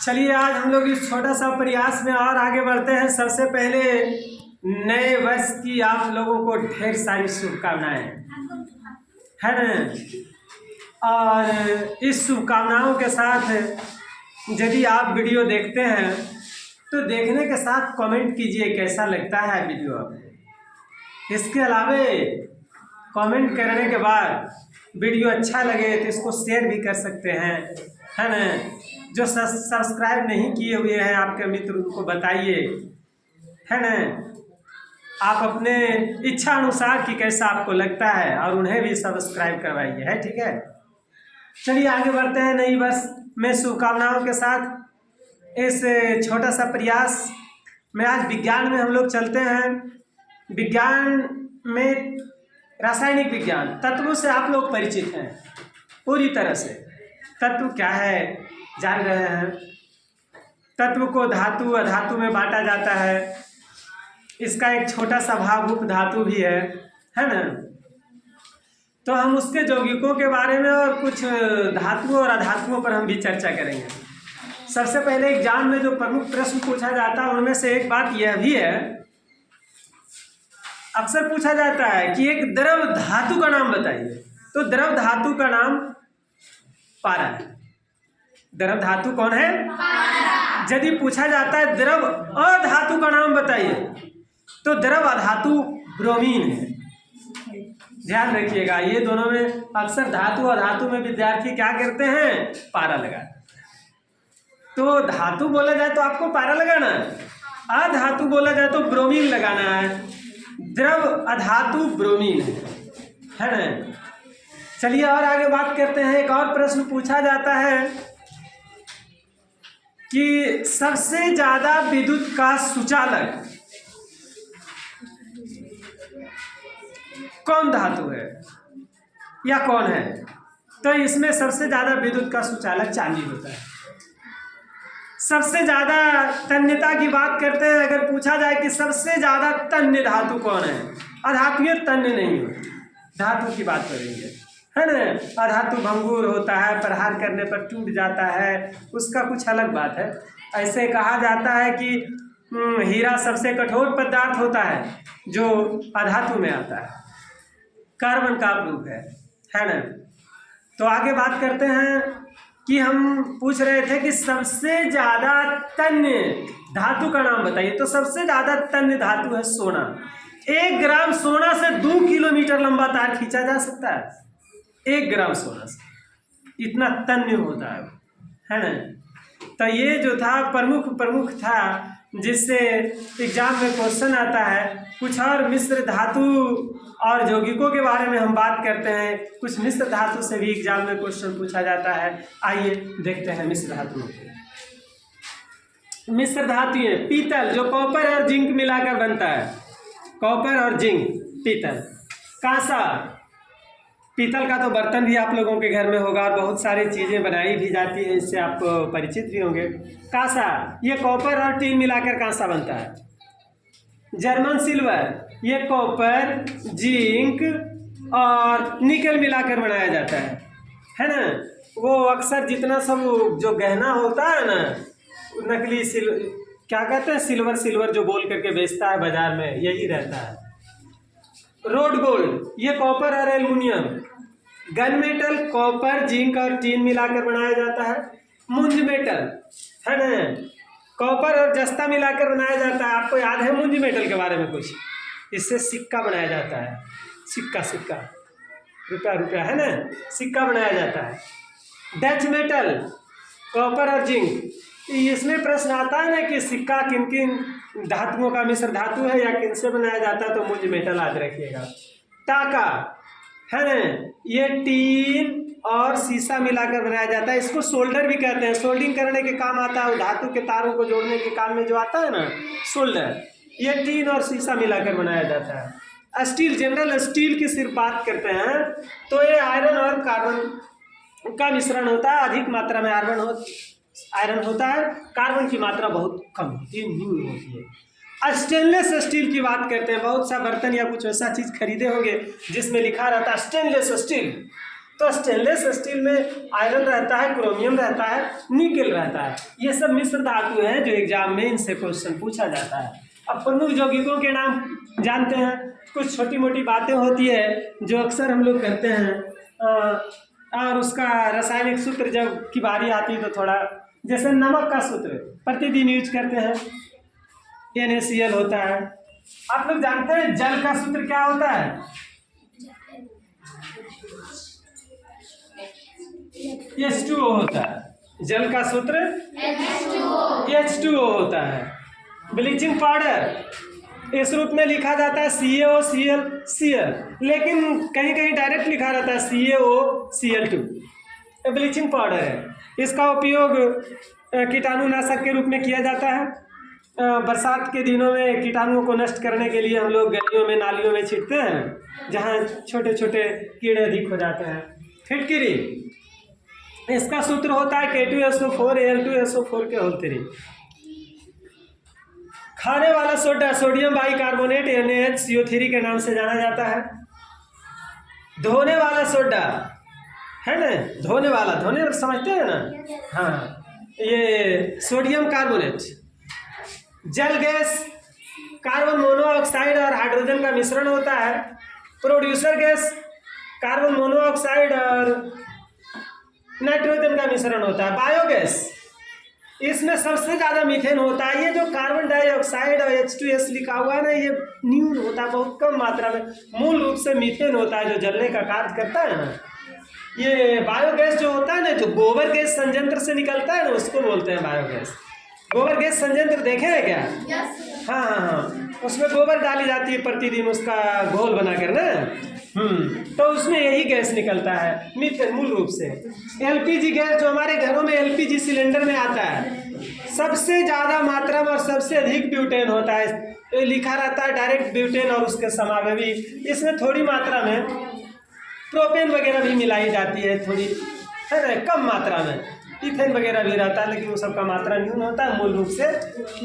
चलिए आज हम लोग इस छोटा सा प्रयास में और आगे बढ़ते हैं। सबसे पहले नए वर्ष की आप लोगों को ढेर सारी शुभकामनाएं, है ना। और इस शुभकामनाओं के साथ यदि आप वीडियो देखते हैं तो देखने के साथ कमेंट कीजिए कैसा लगता है वीडियो आपको। इसके अलावा कमेंट करने के बाद वीडियो अच्छा लगे तो इसको शेयर भी कर सकते हैं, है ना। जो सब्सक्राइब नहीं किए हुए हैं आपके मित्र उनको बताइए, है ना। आप अपने इच्छा अनुसार कि कैसा आपको लगता है और उन्हें भी सब्सक्राइब करवाइए, है, ठीक है। चलिए आगे बढ़ते हैं नई वर्ष में शुभकामनाओं के साथ। इस छोटा सा प्रयास में आज विज्ञान में हम लोग चलते हैं। विज्ञान में रासायनिक विज्ञान तत्वों से आप लोग परिचित हैं पूरी तरह से। तत्व क्या है जान रहे हैं। तत्व को धातु अधातु में बांटा जाता है। इसका एक छोटा सा भाग उप धातु भी है ना। तो हम उसके यौगिकों के बारे में और कुछ धातुओं और अधातुओं पर हम भी चर्चा करेंगे। सबसे पहले एग्जाम में जो प्रमुख प्रश्न पूछा जाता है उनमें से एक बात यह भी है, अक्सर पूछा जाता है कि एक द्रव धातु का नाम बताइए। तो द्रव धातु का नाम पारा है। द्रव धातु कौन है? पारा। यदि पूछा जाता है द्रव अधातु का नाम बताइए तो द्रव अधातु ब्रोमीन है। ध्यान रखिएगा, ये दोनों में अक्सर धातु और धातु में विद्यार्थी क्या करते हैं? पारा लगाते। तो धातु बोला जाए तो आपको पारा लगाना है, अधातु बोला जाए तो ब्रोमीन लगाना है। द्रव अधातु ब्रोमीन है ना। चलिए और आगे बात करते हैं। एक और प्रश्न पूछा जाता है कि सबसे ज्यादा विद्युत का सुचालक कौन धातु है या कौन है? तो इसमें सबसे ज्यादा विद्युत का सुचालक चांदी होता है। सबसे ज्यादा तन्यता की बात करते हैं। अगर पूछा जाए कि सबसे ज्यादा तन्य धातु कौन है, अधातुएं तन्य नहीं होती, धातु की बात करेंगे, है ना। अधातु भंगुर होता है, प्रहार करने पर टूट जाता है, उसका कुछ अलग बात है। ऐसे कहा जाता है कि हीरा सबसे कठोर पदार्थ होता है जो अधातु में आता है, कार्बन का रूप है ना। तो आगे बात करते हैं कि हम पूछ रहे थे कि सबसे ज्यादा तन्य धातु का नाम बताइए। तो सबसे ज्यादा तन्य धातु है सोना। 1 ग्राम सोना से 2 किलोमीटर लंबा तार खींचा जा सकता है। 1 ग्राम सोना से इतना तन्य होता है ना। तो ये जो था प्रमुख था जिससे एग्जाम में क्वेश्चन आता है। कुछ और मिश्र धातु और यौगिकों के बारे में हम बात करते हैं। कुछ मिश्र धातु से भी एग्जाम में क्वेश्चन पूछा जाता है। आइए देखते हैं मिश्र धातु। मिश्र धातु है पीतल, जो कॉपर और जिंक मिलाकर बनता है। कॉपर और जिंक, पीतल। कांसा, पीतल का तो बर्तन भी आप लोगों के घर में होगा और बहुत सारी चीज़ें बनाई भी जाती है, इससे आप परिचित भी होंगे। कांसा, ये कॉपर और टीन मिलाकर कांसा बनता है। जर्मन सिल्वर, ये कॉपर, जिंक और निकल मिलाकर बनाया जाता है ना। वो अक्सर जितना सब जो गहना होता है ना, नकली क्या कहते हैं, सिल्वर जो बोल करके बेचता है बाजार में, यही रहता है। रोड गोल्ड, ये कॉपर और aluminium. Gun metal, copper, zinc और टीन मिलाकर बनाया जाता है। मुंज मेटल, है ना, कॉपर और जस्ता मिलाकर बनाया जाता है। आपको याद है मुंज मेटल के बारे में कुछ? इससे सिक्का बनाया जाता है। सिक्का रुपया है ना, सिक्का बनाया जाता है। डच मेटल, कॉपर और जिंक। इसमें प्रश्न आता है ना कि सिक्का किन किन धातुओं का मिश्र धातु है या किन से बनाया जाता है, तो मुंज मेटल याद रखिएगा। टाका, है ना, ये टीन और शीशा मिलाकर बनाया जाता है। इसको सोल्डर भी कहते हैं। सोल्डिंग करने के काम आता है, धातु के तारों को जोड़ने के काम में जो आता है ना, सोल्डर। ये टीन और शीशा मिलाकर बनाया जाता है। स्टील, जनरल स्टील की सिर्फ बात करते हैं तो ये आयरन और कार्बन का मिश्रण होता है। अधिक मात्रा में आयरन होता है, कार्बन की मात्रा बहुत कम होती है। स्टेनलेस स्टील की बात करते हैं। बहुत सा बर्तन या कुछ ऐसा चीज़ खरीदे होंगे जिसमें लिखा रहता है स्टेनलेस स्टील, तो स्टेनलेस स्टील में आयरन रहता है, क्रोमियम रहता है, निकेल रहता है। ये सब मिश्र धातु हैं जो एग्जाम में इनसे क्वेश्चन पूछा जाता है। अब प्रमुख यौगिकों के नाम जानते हैं। कुछ छोटी मोटी बातें होती है जो अक्सर हम लोग करते हैं और उसका रासायनिक सूत्र जब की बारी आती है तो थोड़ा, जैसे नमक का सूत्र प्रतिदिन यूज करते हैं, NaCl होता है। आप लोग जानते हैं जल का सूत्र क्या होता है? H2O होता है। जल का सूत्र H2O होता है। ब्लीचिंग पाउडर इस रूप में लिखा जाता है CaOCl, लेकिन कहीं कहीं डायरेक्ट लिखा रहता है CaOCl2। ब्लीचिंग पाउडर है। इसका उपयोग कीटाणुनाशक के रूप में किया जाता है। बरसात के दिनों में कीटाणुओं को नष्ट करने के लिए हम लोग गलियों में, नालियों में छिड़कते हैं जहाँ छोटे छोटे कीड़े अधिक हो जाते हैं। फिटकिरी, इसका सूत्र होता है K2SO4 Al2SO4 के होल 3। खाने वाला सोडा सोडियम बाइकार्बोनेट NaHCO3 के नाम से जाना जाता है। धोने वाला सोडा है ना, धोने समझते हैं ना, हाँ, ये सोडियम कार्बोनेट। जल गैस कार्बन मोनोऑक्साइड और हाइड्रोजन का मिश्रण होता है। प्रोड्यूसर गैस कार्बन मोनोऑक्साइड और नाइट्रोजन का मिश्रण होता है। बायोगैस, इसमें सबसे ज़्यादा मीथेन होता है। ये जो कार्बन डाइऑक्साइड और H2S लिखा हुआ है ना, ये न्यून होता है, बहुत कम मात्रा में। मूल रूप से मीथेन होता है जो जलने का कार्य करता है ना। ये बायोगैस जो होता है ना, जो गोबर गैस संयंत्र से निकलता है ना, उसको बोलते हैं बायोगैस। गोबर गैस संयंत्र देखे हैं क्या? हाँ, उसमें गोबर डाली जाती है प्रतिदिन, उसका घोल बनाकर ना। तो उसमें यही गैस निकलता है, मीथेन मूल रूप से। LPG गैस जो हमारे घरों में LPG सिलेंडर में आता है, सबसे ज़्यादा मात्रा में और सबसे अधिक ब्यूटेन होता है। लिखा रहता है डायरेक्ट ब्यूटेन और उसके समावेशी। इसमें थोड़ी मात्रा में प्रोपेन वगैरह भी मिलाई जाती है, थोड़ी है ना, कम मात्रा में इथेन वगैरह भी रहता है, लेकिन वो सबका मात्रा न्यून होता है। मूल रूप से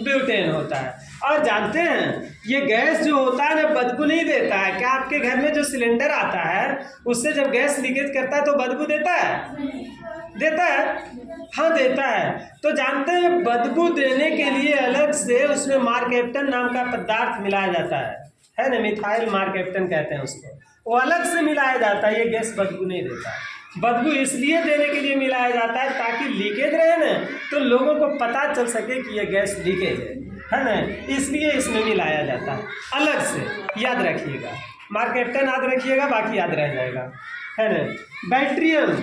ब्यूटेन होता है। और जानते हैं ये गैस जो होता है ना, बदबू नहीं देता है। क्या आपके घर में जो सिलेंडर आता है उससे जब गैस लीकेज करता है तो बदबू देता है? देता है, हाँ देता है। तो जानते हैं बदबू देने के लिए अलग से उसमें मार्केप्टन नाम का पदार्थ मिलाया जाता है ना, मिथाइल मार्केप्टन कहते हैं उसको, वो अलग से मिलाया जाता है। ये गैस बदबू नहीं देता है। बदबू इसलिए देने के लिए मिलाया जाता है ताकि लीकेज रहे ना, तो लोगों को पता चल सके कि ये गैस लीकेज है ना, इसलिए इसमें मिलाया जाता है अलग से। याद रखिएगा, मार्केप्टन याद रखिएगा, बाकी याद रह जाएगा, है ना। बैट्रियम,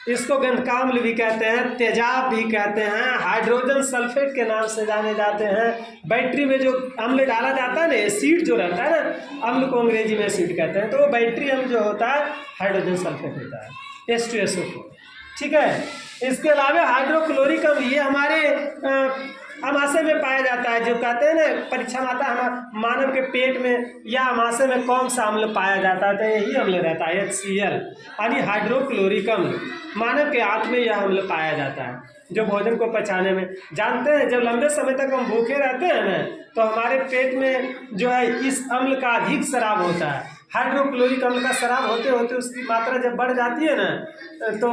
इसको गंधकाम्ल भी कहते हैं, तेजाब भी कहते हैं, हाइड्रोजन सल्फेट के नाम से जाने जाते हैं। बैटरी में जो अम्ल डाला जाता है ना, एसिड जो रहता है ना, अम्ल को अंग्रेजी में एसिड कहते हैं, तो वो बैट्रियम जो होता है हाइड्रोजन सल्फेट होता है, H2SO4। ठीक है। इसके अलावा हाइड्रोक्लोरिक अम्ल, ये हमारे अमाशय में पाया जाता है। जो कहते हैं ना परीक्षा में आता है, मानव के पेट में या अमाशय में कौन सा अम्ल पाया जाता है, तो यही अम्ल रहता है HCl, यानी हाइड्रोक्लोरिक अम्ल। मानव के आंत में यह अम्ल पाया जाता है जो भोजन को पचाने में। जानते हैं जब लंबे समय तक हम भूखे रहते हैं ना, तो हमारे पेट में जो है इस अम्ल का अधिक स्राव होता है। हाइड्रोक्लोरिक अम्ल का स्राव होते होते उसकी मात्रा जब बढ़ जाती है ना, तो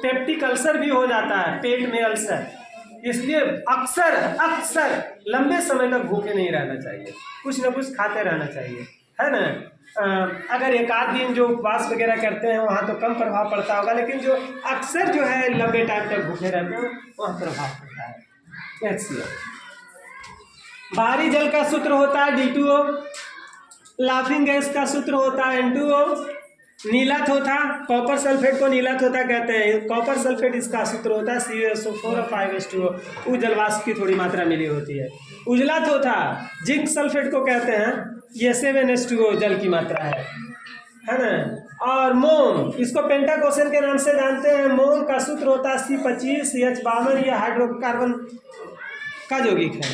पेप्टिक अल्सर भी हो जाता है, पेट में अल्सर। इसलिए अक्सर लंबे समय तक भूखे नहीं रहना चाहिए, कुछ ना कुछ खाते रहना चाहिए, है ना। अगर एक आध दिन जो उपवास वगैरह करते हैं वहाँ तो कम प्रभाव पड़ता होगा, लेकिन जो अक्सर जो है लंबे टाइम तक भूखे रहते हैं वहाँ प्रभाव पड़ता है। बाहरी जल का सूत्र होता है D2O, लाफिंग गैस का सूत्र होता है N2O, नीला थोथा, कॉपर सल्फेट को नीला थोथा कहते हैं, कॉपर सल्फेट इसका सूत्र होता है CuSO4 और 5H2O, वो जलवाष्प की थोड़ी मात्रा मिली होती है। उजला थोथा जिंक सल्फेट को कहते हैं, ये 7H2O जल की मात्रा है ना। और मोम, इसको पेंटाकोशन के नाम से जानते हैं। मोम का सूत्र होता है C25 CH52, ये हाइड्रोकार्बन का यौगिक है।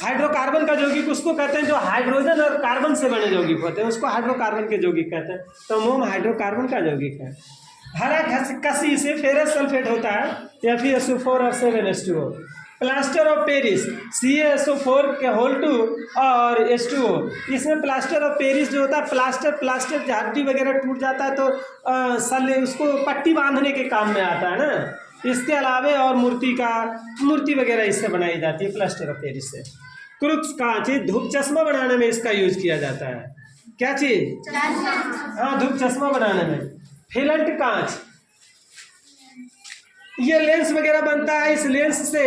हाइड्रोकार्बन का यौगिक उसको कहते हैं जो हाइड्रोजन और कार्बन से बने यौगिक होते हैं, उसको हाइड्रोकार्बन के यौगिक कहते हैं। तो मोम हाइड्रोकार्बन का यौगिक है। हरा कसी से फेरस सल्फेट होता है, FeSO4 और 7H2O। Plaster of Paris CaSO4 के होल 2 और H2O। इसमें प्लास्टर ऑफ पेरिस जो होता है, प्लास्टर हड्डी वगैरह टूट जाता है तो सले उसको पट्टी बांधने के काम में आता है ना। इसके अलावे और मूर्ति वगैरह इससे बनाई जाती है प्लास्टर ऑफ पेरिस से। क्रुक्स कांच, धूप चश्मा बनाने में इसका यूज किया जाता है। क्या चीज? हाँ, धूप चश्मा बनाने में। फिलेंट कांच, ये लेंस वगैरह बनता है, इस लेंस से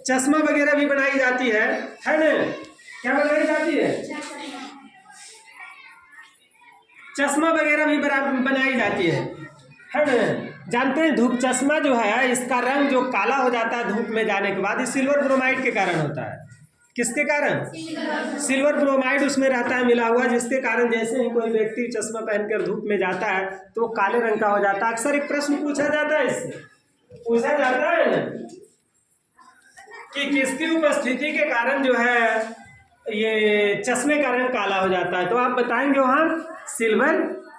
चश्मा वगैरह भी बनाई जाती है ना? क्या बनाई जाती है? चश्मा वगैरह भी बनाई जाती है ना? जानते हैं धूप चश्मा जो है, इसका रंग जो काला हो जाता है धूप में जाने के बाद, ये सिल्वर ब्रोमाइड के कारण होता है। किसके कारण? सिल्वर ब्रोमाइड उसमें रहता है मिला हुआ, जिसके कारण जैसे ही कोई व्यक्ति चश्मा पहनकर धूप में जाता है तो वो काले रंग का हो जाता है। अक्सर एक प्रश्न पूछा जाता है, इससे पूछा जाता है ना कि किसकी उपस्थिति के कारण जो है ये चश्मे का रंग काला हो जाता है, तो आप बताएंगे वहाँ सिल्वर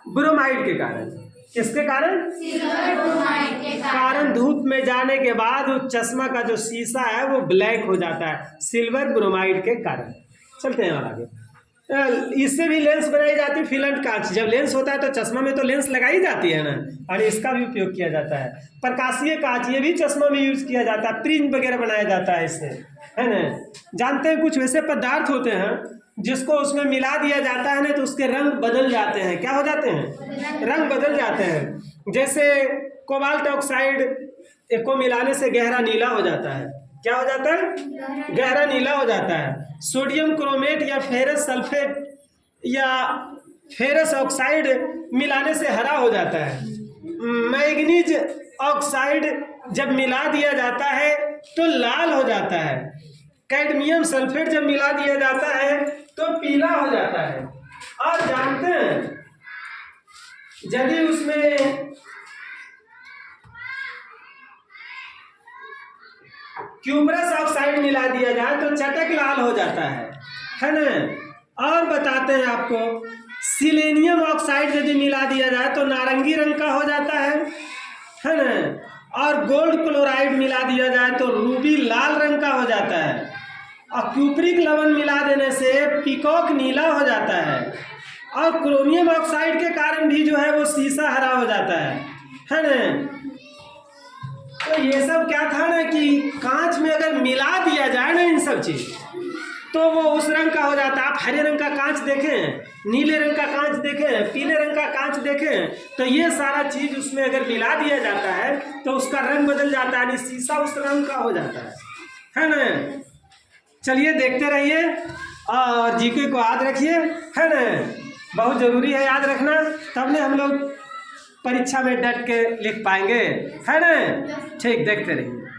ब्रोमाइड के कारण। किसके कारण? सिल्वर ब्रोमाइड के कारण धूप में जाने के बाद उस चश्मा का जो शीशा है वो ब्लैक हो जाता है, सिल्वर ब्रोमाइड के कारण। चलते हैं और आगे। इससे भी लेंस बनाई जाती है फिलेंट कांच। जब लेंस होता है तो चश्मा में तो लेंस लगाई जाती है ना, और इसका भी उपयोग किया जाता है। प्रकाशीय कांच, ये भी चश्मा में यूज किया जाता है, प्रिज्म वगैरह बनाया जाता है इससे, है ना? जानते हैं कुछ वैसे पदार्थ होते हैं जिसको उसमें मिला दिया जाता है ना तो उसके रंग बदल जाते हैं। क्या हो जाते हैं? रंग बदल जाते हैं। जैसे कोबाल्ट ऑक्साइड को मिलाने से गहरा नीला हो जाता है। क्या हो जाता है? गहरा नीला हो जाता है। सोडियम क्रोमेट या फेरस सल्फेट या फेरस ऑक्साइड मिलाने से हरा हो जाता है। मैग्नीज ऑक्साइड जब मिला दिया जाता है तो लाल हो जाता है। कैडमियम सल्फेट जब मिला दिया जाता है तो पीला हो जाता है। और जानते हैं यदि उसमें क्यूपरस ऑक्साइड मिला दिया जाए तो चटक लाल हो जाता है ना? और बताते हैं आपको, सिलेनियम ऑक्साइड यदि मिला दिया जाए तो नारंगी रंग का हो जाता है ना? और गोल्ड क्लोराइड मिला दिया जाए तो रूबी लाल रंग का हो जाता है। और क्यूप्रिक लवण मिला देने से पीकॉक नीला हो जाता है। और क्रोमियम ऑक्साइड के कारण भी जो है वो शीशा हरा हो जाता है ना? तो ये सब क्या था ना कि कांच में अगर मिला दिया जाए ना इन सब चीज तो वो उस रंग का हो जाता है। आप हरे रंग का कांच देखें, नीले रंग का कांच देखें, पीले रंग का कांच देखें, तो ये सारा चीज उसमें अगर मिला दिया जाता है तो उसका रंग बदल जाता है, शीशा उस रंग का हो जाता है ना? चलिए देखते रहिए और जीके को याद रखिए, है ना? बहुत जरूरी है याद रखना, तब ने हम लोग परीक्षा में डट के लिख पाएंगे, है ना? ठीक, देखते रहिए।